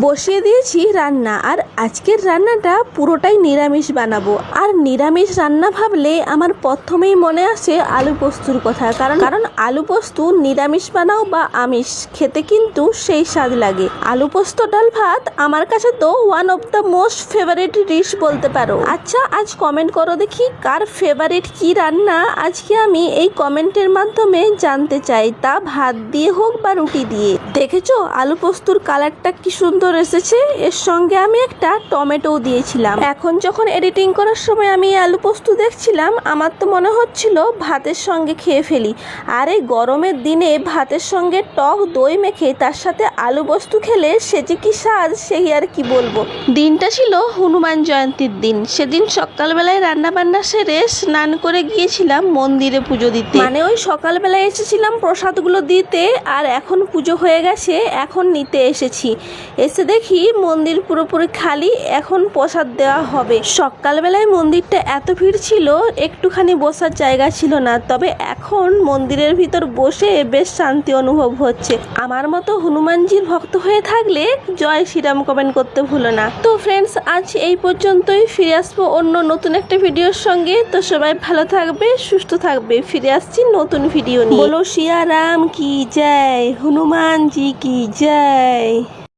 বসিয়ে দিয়েছি রান্না। আর আজকের রান্নাটা পুরোটাই নিরামিষ বানাবো। আর নিরামিষ রান্না ভাবলে আমার প্রথমেই মনে আসে আলু পোস্তুর কথা, কারণ আলু পোস্তু নিরামিষ বানাও বা আমিষ, খেতে কিন্তু সেই স্বাদ লাগে। আলু পোস্ত ডাল ভাত আমার কাছে তো one of the most favourite dish বলতে পারো। আচ্ছা, আজ কমেন্ট করো দেখি কার ফেভারিট কি রান্না। আজকে আমি এই কমেন্টের মাধ্যমে জানতে চাই, তা ভাত দিয়ে হোক বা রুটি দিয়ে। দেখেছো আলু পোস্তুর কালারটা কি সুন্দর এসেছে। এর সঙ্গে আমি একটা টমেটো দিয়েছিলাম। এখন যখন এডিটিং করার সময় আমি আলু পোস্ত দেখছিলাম, আমার তো মনে হচ্ছিল ভাতের সঙ্গে খেয়ে ফেলি। আর এই গরমের দিনে ভাতের সঙ্গে টক দই মেখে তার সাথে আলু পোস্ত খেলে সে যে কি স্বাদ, সেই আর কি বলবো। দিনটা ছিল হনুমান জয়ন্তীর দিন। সেদিন সকালবেলায় রান্না বান্না সেরে স্নান করে গিয়েছিলাম মন্দিরে পুজো দিতে। মানে ওই সকালবেলায় এসেছিলাম প্রসাদগুলো দিতে, আর এখন পুজো হয়ে গেছে, এখন নিতে এসেছি। এসে দেখি মন্দির পুরোপুরি খালি, এখন প্রসাদ দেওয়া হবে। সকালবেলায় মন্দিরটা এত ভিড় ছিল, একটুখানি বসার জায়গা ছিল না। তবে এখন মন্দিরের ভিতর বসে বেশ শান্তি অনুভব হচ্ছে। আমার মতো হনুমানজির ভক্ত হয়ে থাকলে জয় শ্রীরাম কমেন্ট করতে ভুলো না। তো ফ্রেন্ডস, আজ এই পর্যন্তই। ফিরে আসবো অন্য নতুন একটা ভিডিওর সঙ্গে। তো সবাই ভালো থাকবে, সুস্থ থাকবে। ফিরে আসছি নতুন ভিডিও নিয়ে। বলো সিয়া রাম কি জয়, হনুমান জি কি জয়।